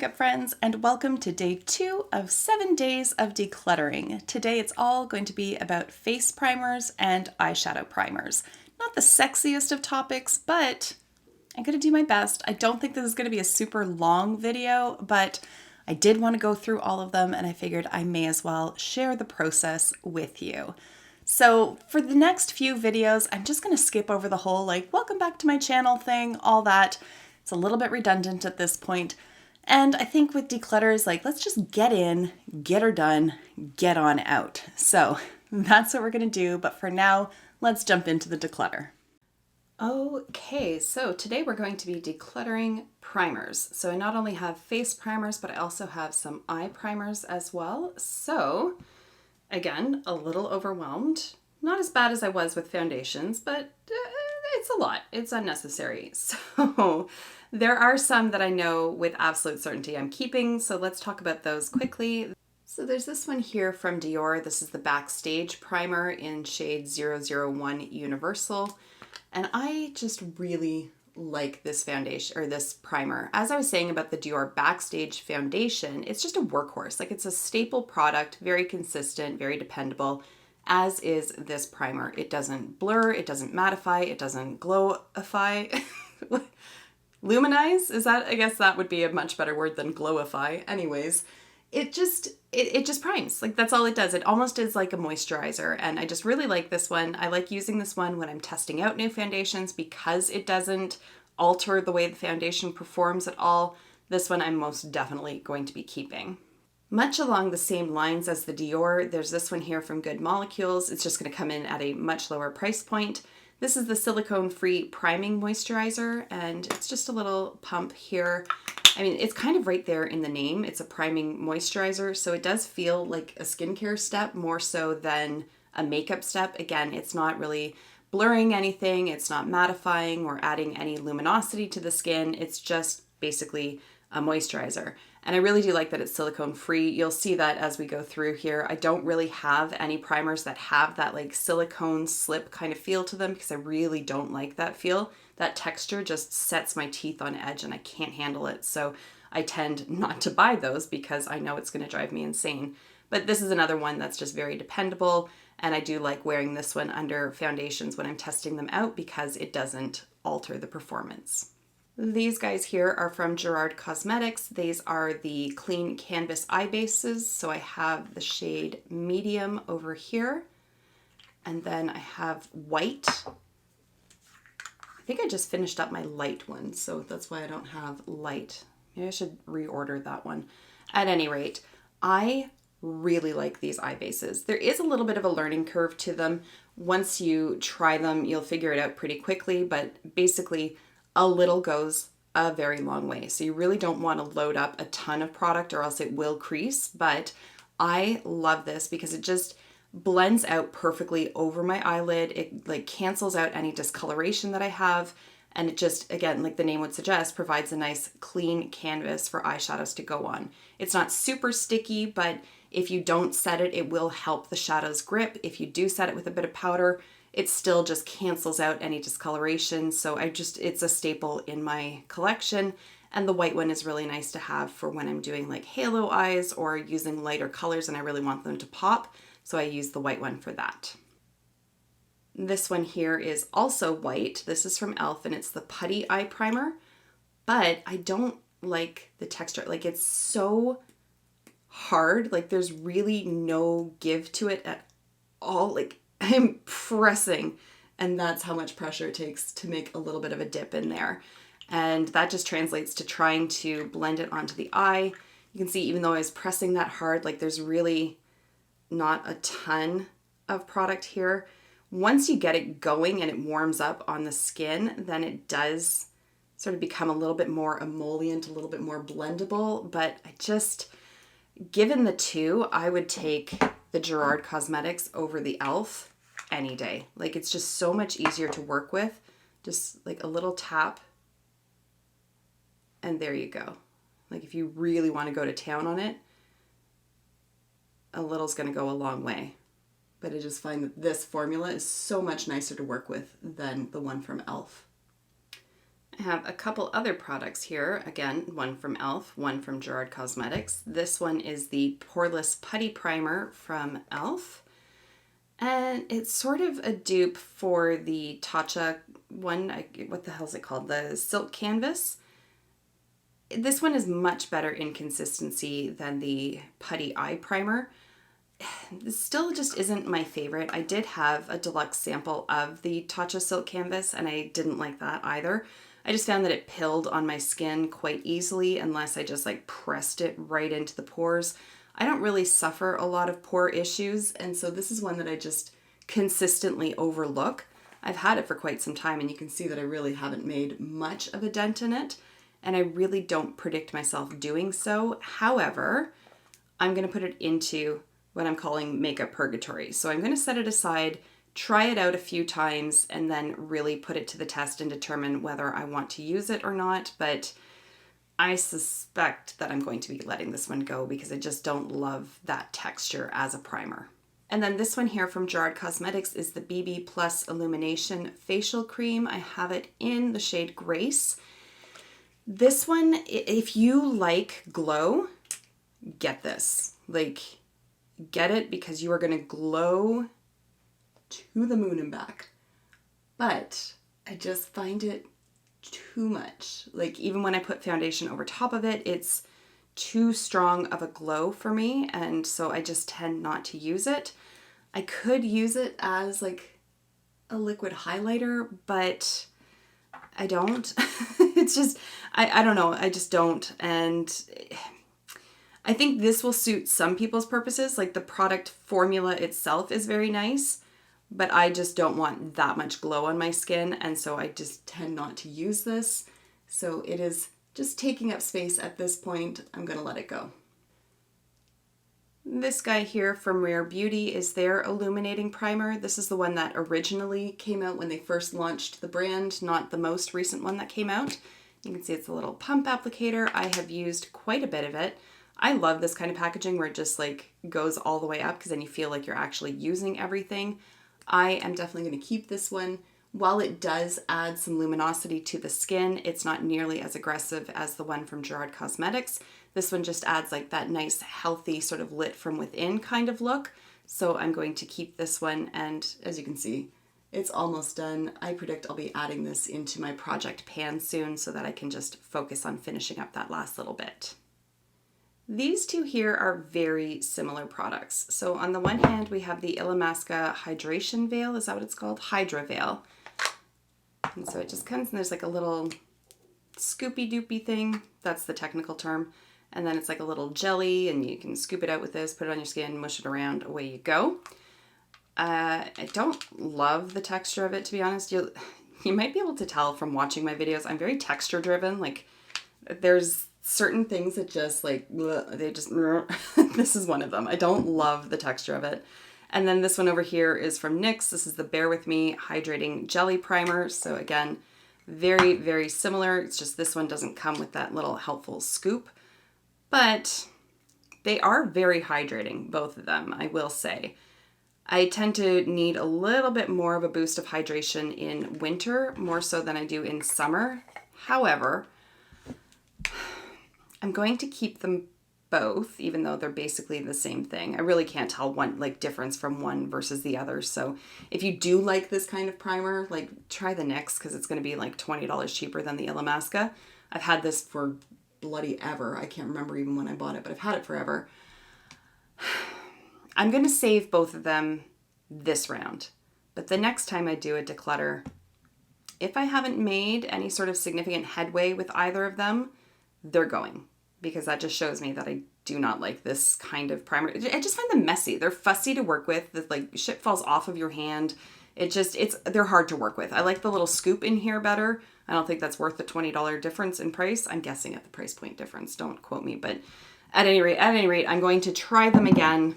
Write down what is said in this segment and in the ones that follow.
makeup friends, and welcome to day 2 of 7 days of decluttering. Today it's all going to be about face primers and eyeshadow primers. Not the sexiest of topics, but I'm going to do my best. I don't think this is going to be a super long video, but I did want to go through all of them and I figured I may as well share the process with you. So for the next few videos, I'm just going to skip over the whole welcome back to my channel thing, all that. It's a little bit redundant at this point. And I think with declutters, let's just get in, get her done, get on out. So that's what we're going to do. But for now, let's jump into the declutter. Okay, so today we're going to be decluttering primers. So I not only have face primers, but I also have some eye primers as well. So again, a little overwhelmed. Not as bad as I was with foundations, but it's a lot. It's unnecessary. So there are some that I know with absolute certainty I'm keeping, so let's talk about those quickly. So there's this one here from Dior. This is the Backstage Primer in shade 001 Universal. And I just really like this foundation, or this primer. As I was saying about the Dior Backstage Foundation, it's just a workhorse. It's a staple product, very consistent, very dependable, as is this primer. It doesn't blur, it doesn't mattify, it doesn't glowify. Luminize? I guess that would be a much better word than glowify. Anyways, it just primes. That's all it does. It almost is like a moisturizer, and I just really like this one. I like using this one when I'm testing out new foundations because it doesn't alter the way the foundation performs at all. This one I'm most definitely going to be keeping. Much along the same lines as the Dior, there's this one here from Good Molecules. It's just going to come in at a much lower price point. This is the silicone-free priming moisturizer, and it's just a little pump here. I mean, it's kind of right there in the name. It's a priming moisturizer, so it does feel like a skincare step more so than a makeup step. Again, it's not really blurring anything. It's not mattifying or adding any luminosity to the skin. It's just basically a moisturizer. And I really do like that it's silicone free. You'll see that as we go through here. I don't really have any primers that have that silicone slip kind of feel to them because I really don't like that feel. That texture just sets my teeth on edge and I can't handle it. So I tend not to buy those because I know it's going to drive me insane. But this is another one that's just very dependable. And I do like wearing this one under foundations when I'm testing them out because it doesn't alter the performance. These guys here are from Gerard Cosmetics. These are the clean canvas eye bases. So I have the shade medium over here. And then I have white. I think I just finished up my light one, so that's why I don't have light. Maybe I should reorder that one. At any rate, I really like these eye bases. There is a little bit of a learning curve to them. Once you try them, you'll figure it out pretty quickly, but basically a little goes a very long way. So you really don't want to load up a ton of product or else it will crease, but I love this because it just blends out perfectly over my eyelid. It cancels out any discoloration that I have. And it just, again, like the name would suggest, provides a nice clean canvas for eyeshadows to go on. It's not super sticky, but if you don't set it, it will help the shadows grip. If you do set it with a bit of powder, it still just cancels out any discoloration. So it's a staple in my collection. And the white one is really nice to have for when I'm doing halo eyes or using lighter colors and I really want them to pop. So I use the white one for that. This one here is also white. This is from e.l.f. and it's the Putty Eye Primer, but I don't like the texture. It's so hard. There's really no give to it at all. I'm pressing, and that's how much pressure it takes to make a little bit of a dip in there. And that just translates to trying to blend it onto the eye. You can see even though I was pressing that hard, there's really not a ton of product here. Once you get it going and it warms up on the skin, then it does sort of become a little bit more emollient, a little bit more blendable. But given the two, I would take the Gerard Cosmetics over the e.l.f. any day. It's just so much easier to work with. Just a little tap and there you go. If you really want to go to town on it, a little's going to go a long way. But I just find that this formula is so much nicer to work with than the one from e.l.f. I have a couple other products here. Again, one from e.l.f., one from Gerard Cosmetics. This one is the Poreless Putty Primer from e.l.f. And it's sort of a dupe for the Tatcha one. What the hell is it called? The Silk Canvas. This one is much better in consistency than the Putty Eye Primer. This still just isn't my favorite. I did have a deluxe sample of the Tatcha Silk Canvas and I didn't like that either. I just found that it pilled on my skin quite easily unless I just like pressed it right into the pores. I don't really suffer a lot of pore issues, and so this is one that I just consistently overlook. I've had it for quite some time and you can see that I really haven't made much of a dent in it, and I really don't predict myself doing so. However, I'm going to put it into what I'm calling makeup purgatory. So I'm going to set it aside, try it out a few times, and then really put it to the test and determine whether I want to use it or not. But I suspect that I'm going to be letting this one go because I just don't love that texture as a primer. And then this one here from Gerard Cosmetics is the BB Plus Illumination Facial Cream. I have it in the shade Grace. This one, if you like glow, get this. Like, get it because you are going to glow to the moon and back. But I just find it too much. Like, even when I put foundation over top of it, it's too strong of a glow for me, and so I just tend not to use it. I could use it as like a liquid highlighter, but I don't. It's just, I don't know, I just don't. And I think this will suit some people's purposes. Like, the product formula itself is very nice, but I just don't want that much glow on my skin, and so I just tend not to use this. So it is just taking up space at this point. I'm gonna let it go. This guy here from Rare Beauty is their illuminating primer. This is the one that originally came out when they first launched the brand, not the most recent one that came out. You can see it's a little pump applicator. I have used quite a bit of it. I love this kind of packaging where it just like goes all the way up because then you feel like you're actually using everything. I am definitely going to keep this one. While it does add some luminosity to the skin, it's not nearly as aggressive as the one from Gerard Cosmetics. This one just adds like that nice, healthy, sort of lit from within kind of look. So I'm going to keep this one, and as you can see, it's almost done. I predict I'll be adding this into my project pan soon so that I can just focus on finishing up that last little bit. These two here are very similar products. So on the one hand, we have the Illamasqua Hydration Veil. Is that what it's called? Hydra Veil. And so it just comes and there's like a little scoopy doopy thing. That's the technical term. And then it's like a little jelly and you can scoop it out with this, put it on your skin, mush it around, away you go. I don't love the texture of it, to be honest. You might be able to tell from watching my videos. I'm very texture driven. Like, there's certain things that just like, they just, this is one of them. I don't love the texture of it. And then this one over here is from NYX. This is the Bear With Me Hydrating Jelly Primer. So again, very, very similar. It's just this one doesn't come with that little helpful scoop, but they are very hydrating, both of them, I will say. I tend to need a little bit more of a boost of hydration in winter, more so than I do in summer. However, I'm going to keep them both, even though they're basically the same thing. I really can't tell one like difference from one versus the other. So if you do like this kind of primer, like try the NYX because it's going to be like $20 cheaper than the Illamasqua. I've had this for bloody ever. I can't remember even when I bought it, but I've had it forever. I'm going to save both of them this round, but the next time I do a declutter, if I haven't made any sort of significant headway with either of them, they're going, because that just shows me that I do not like this kind of primer. I just find them messy. They're fussy to work with. The, like, shit falls off of your hand. They're hard to work with. I like the little scoop in here better. I don't think that's worth the $20 difference in price. I'm guessing at the price point difference. Don't quote me, but at any rate, I'm going to try them again.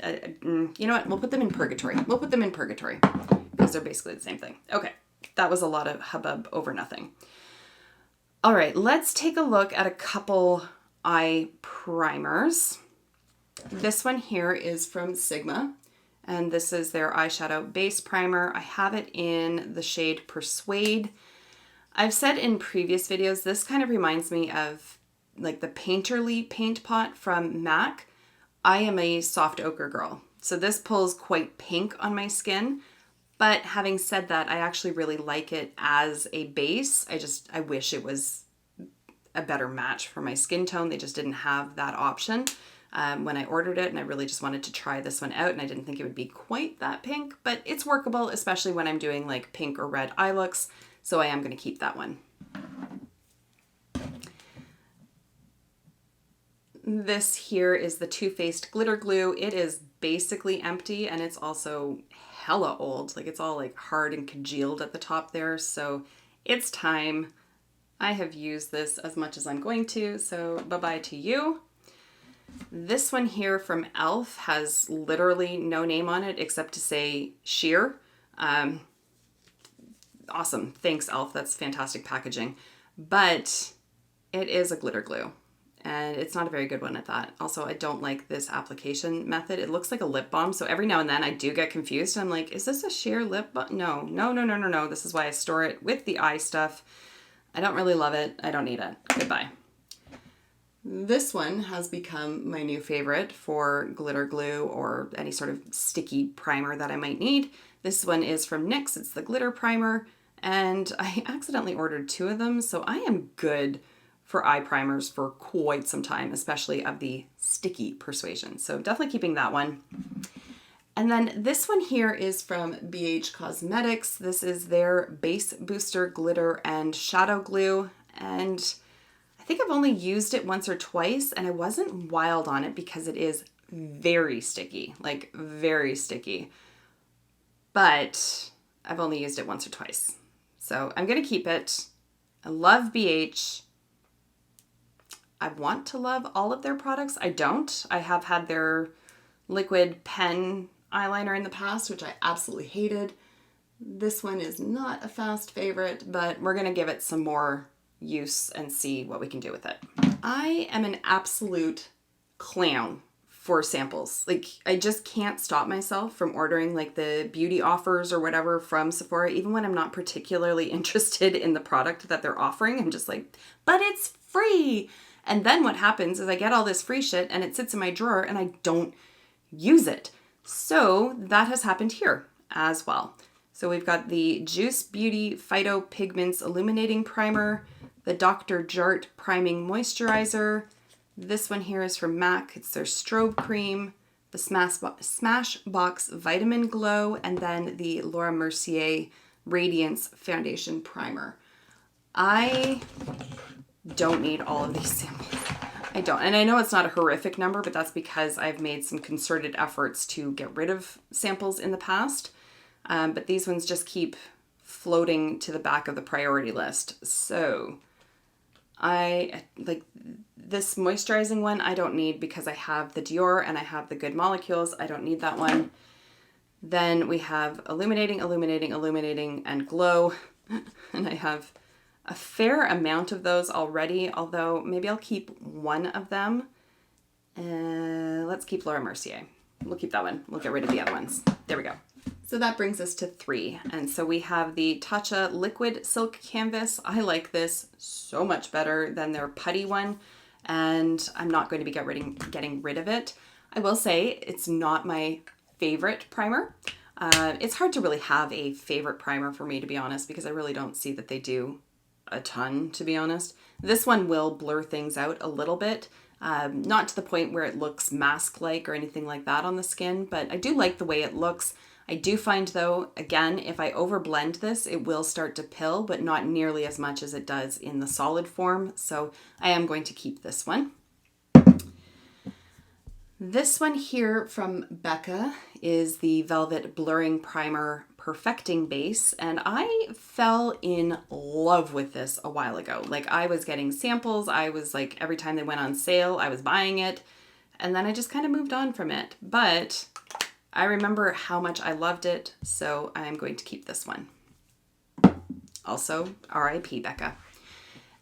You know what? We'll put them in purgatory. Because they're basically the same thing. Okay, that was a lot of hubbub over nothing. All right, let's take a look at a couple eye primers. This one here is from Sigma, and this is their eyeshadow base primer. I have it in the shade Persuade. I've said in previous videos, this kind of reminds me of like the Painterly paint pot from MAC. I am a soft ochre girl, so this pulls quite pink on my skin. But having said that, I actually really like it as a base. I wish it was a better match for my skin tone. They just didn't have that option when I ordered it, and I really just wanted to try this one out, and I didn't think it would be quite that pink, but it's workable, especially when I'm doing like pink or red eye looks, so I am going to keep that one. This here is the Too Faced glitter glue. It is basically empty, and it's also hella old. Like, it's all like hard and congealed at the top there, so it's time. I have used this as much as I'm going to, so bye-bye to you. This one here from e.l.f. has literally no name on it except to say sheer. Awesome. Thanks, e.l.f. That's fantastic packaging. But it is a glitter glue, and it's not a very good one at that. Also, I don't like this application method. It looks like a lip balm, so every now and then I do get confused. I'm like, is this a sheer lip balm? No. This is why I store it with the eye stuff. I don't really love it. I don't need it. Goodbye. This one has become my new favorite for glitter glue or any sort of sticky primer that I might need. This one is from NYX. It's the glitter primer, and I accidentally ordered 2 of them, so I am good for eye primers for quite some time, especially of the sticky persuasion. So definitely keeping that one. And then this one here is from Adept Cosmetics. This is their Base Booster Glitter and Shadow Glue. And I think I've only used it once or twice, and I wasn't wild on it because it is very sticky, like very sticky. But I've only used it once or twice. So I'm going to keep it. I love BH. I want to love all of their products. I don't. I have had their liquid pen eyeliner in the past, which I absolutely hated. This one is not a fast favorite, but we're going to give it some more use and see what we can do with it. I am an absolute clown for samples. Like, I just can't stop myself from ordering like the beauty offers or whatever from Sephora, even when I'm not particularly interested in the product that they're offering. I'm just like, but it's free. And then what happens is I get all this free shit and it sits in my drawer and I don't use it. So that has happened here as well. So we've got the Juice Beauty Phyto Pigments Illuminating Primer, the Dr. Jart Priming Moisturizer. This one here is from MAC. It's their Strobe Cream, the Smashbox Vitamin Glow, and then the Laura Mercier Radiance Foundation Primer. I don't need all of these samples. I don't. And I know it's not a horrific number, but that's because I've made some concerted efforts to get rid of samples in the past. But these ones just keep floating to the back of the priority list. So I like this moisturizing one. I don't need because I have the Dior and I have the Good Molecules. I don't need that one. Then we have Illuminating, and Glow. And I have a fair amount of those already, although maybe I'll keep one of them. Let's keep Laura Mercier. We'll keep that one. We'll get rid of the other ones. There we go. So that brings us to 3. And so we have the Tatcha Liquid Silk Canvas. I like this so much better than their putty one, and I'm not going to be getting rid of it. I will say it's not my favorite primer. It's hard to really have a favorite primer for me, to be honest, because I really don't see that they do a ton, to be honest. This one will blur things out a little bit, not to the point where it looks mask-like or anything like that on the skin, but I do like the way it looks. I do find though, again, if I overblend this, it will start to pill, but not nearly as much as it does in the solid form, so I am going to keep this one. This one here from Becca is the Velvet Blurring Primer Perfecting Base, and I fell in love with this a while ago. Like, I was getting samples, I was like, every time they went on sale, I was buying it, and then I just kind of moved on from it. But I remember how much I loved it, so I'm going to keep this one. Also, RIP Becca.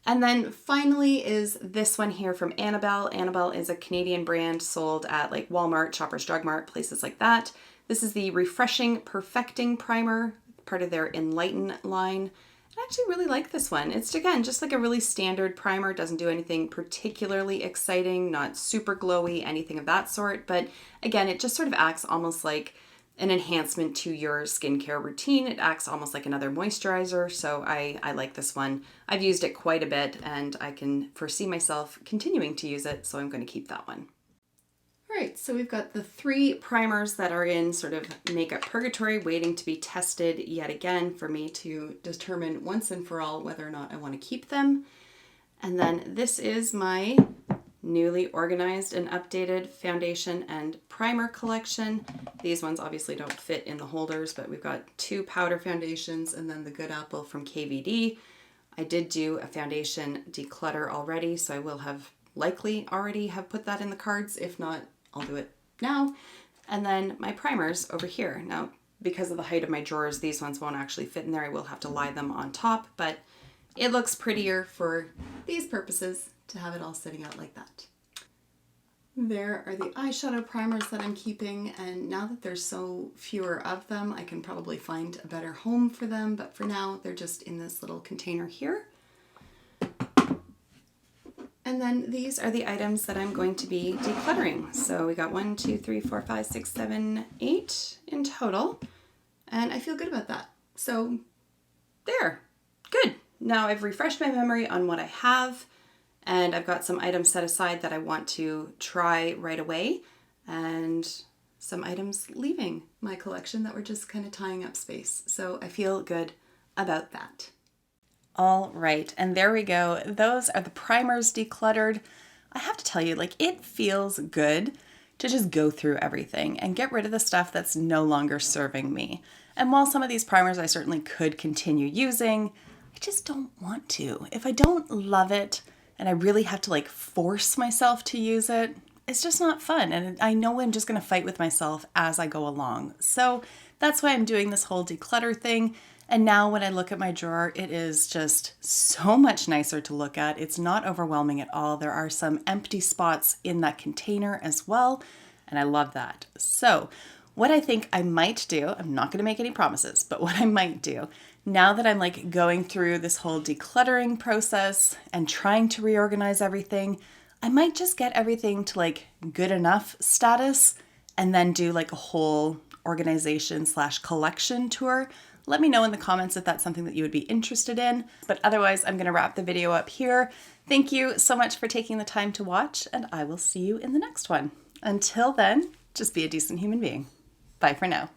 And then finally is this one here from Annabelle. Annabelle is a Canadian brand sold at like Walmart, Shoppers Drug Mart, places like that. This is the Refreshing Perfecting Primer, part of their Enlighten line. I actually really like this one. It's, again, just like a really standard primer. It doesn't do anything particularly exciting, not super glowy, anything of that sort. But again, it just sort of acts almost like an enhancement to your skincare routine. It acts almost like another moisturizer. So I like this one. I've used it quite a bit and I can foresee myself continuing to use it. So I'm going to keep that one. All right, so we've got the 3 primers that are in sort of makeup purgatory, waiting to be tested yet again for me to determine once and for all whether or not I want to keep them. And then this is my newly organized and updated foundation and primer collection. These ones obviously don't fit in the holders, but we've got 2 powder foundations and then the Good Apple from KVD. I did do a foundation declutter already, so I will have likely already have put that in the cards. If not, I'll do it now. And then my primers over here. Now, because of the height of my drawers, these ones won't actually fit in there. I will have to lie them on top, but it looks prettier for these purposes to have it all sitting out like that. There are the eyeshadow primers that I'm keeping, and now that there's so fewer of them, I can probably find a better home for them, but for now, they're just in this little container here. And then these are the items that I'm going to be decluttering. So we got 1, 2, 3, 4, 5, 6, 7, 8 in total. And I feel good about that. So there, good. Now I've refreshed my memory on what I have, and I've got some items set aside that I want to try right away, and some items leaving my collection that were just kind of tying up space. So I feel good about that. All right, and there we go. Those are the primers decluttered. I have to tell you, like, it feels good to just go through everything and get rid of the stuff that's no longer serving me. And while some of these primers I certainly could continue using, I just don't want to. If I don't love it and I really have to like force myself to use it, it's just not fun. And I know I'm just gonna fight with myself as I go along. So that's why I'm doing this whole declutter thing. And now when I look at my drawer, it is just so much nicer to look at. It's not overwhelming at all. There are some empty spots in that container as well, and I love that. So what I think I might do, I'm not gonna make any promises, but what I might do, now that I'm like going through this whole decluttering process and trying to reorganize everything, I might just get everything to like good enough status and then do like a whole organization / collection tour. Let me know in the comments if that's something that you would be interested in. But otherwise, I'm going to wrap the video up here. Thank you so much for taking the time to watch, and I will see you in the next one. Until then, just be a decent human being. Bye for now.